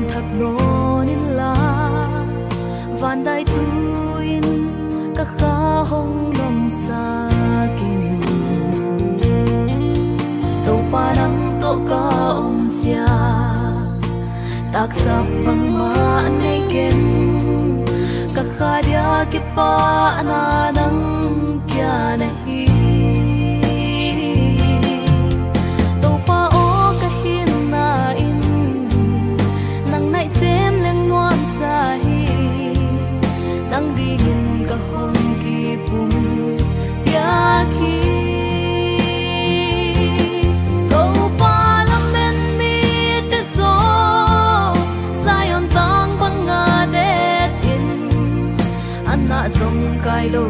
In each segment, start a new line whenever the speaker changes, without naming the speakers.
sang thak no nin la van dai tuin ka kha hong lom sa kin to parang to ka chia tak sap bang ma nei ken ka kha dia ki pa na nang kya nahi to pa o ka hin na in nang nai sem leng nuam sa hi nang di hin ka hong ki pum ya khi sông cài lô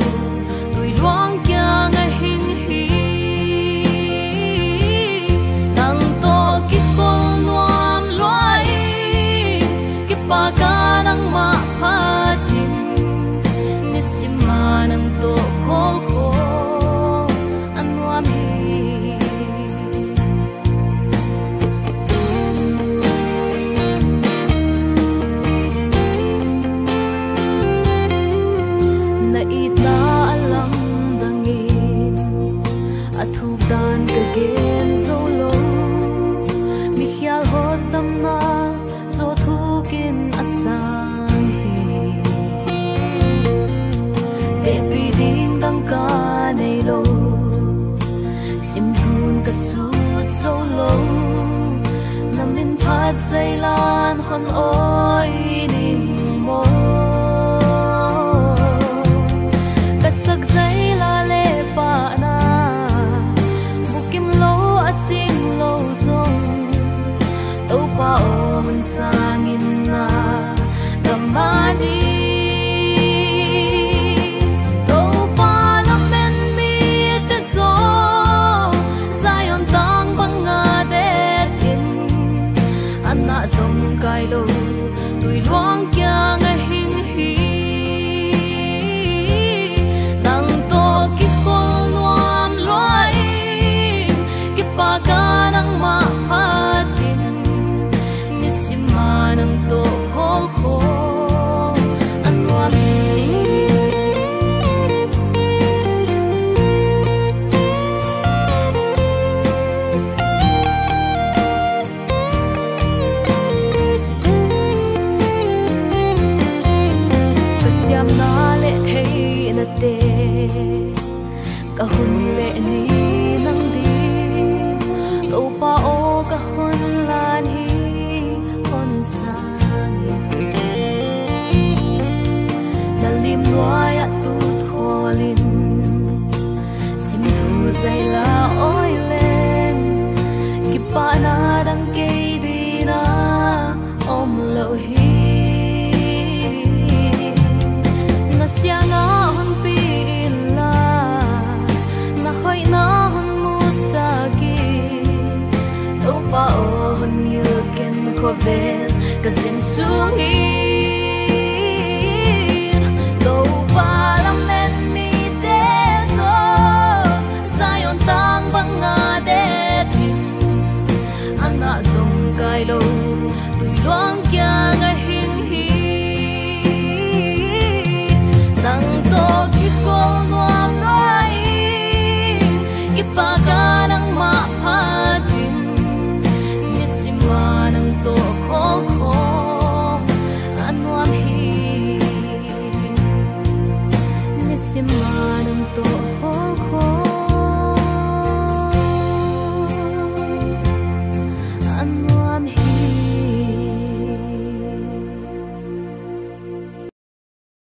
tùy loang kia ngay hình hi nang to kip kol nuam loai kip pa ka nang ma phatin nisima nang to kho kho anwam hi dan ka gen solo mi khial hot tam na so thu kin asang hi te pi ding dang ka nei lo sim thun ka sut solo namin phat zai lan hon oi ning mo ka sak zai la le pa na sing lo zong to pa on sangin na kamani to pa la men mi te so zion tang banga de in anna song kai lo tui luang kya nga hin hi nang to ki kol nuam loi pa ka nang ma phatin nisima nang to kho kho anwam kasyam na le thei na te ka hun le ni nang di to pa o ka hon lan hi hon sang dalim loai a tut kholin sim thu zai la oi len ki pa na dang ke di na om lo hi na sia na hon pi la na hoi na hon mu sa ki pa on you can cover cause in sungi do pa la men mi te so zion tang banga de tin ana song kai lo tui loang kya nga hin hi nang to ki ko nuam noi ki pa ka nang ma phatin nang to kho kho anwam hi nisima nang to kho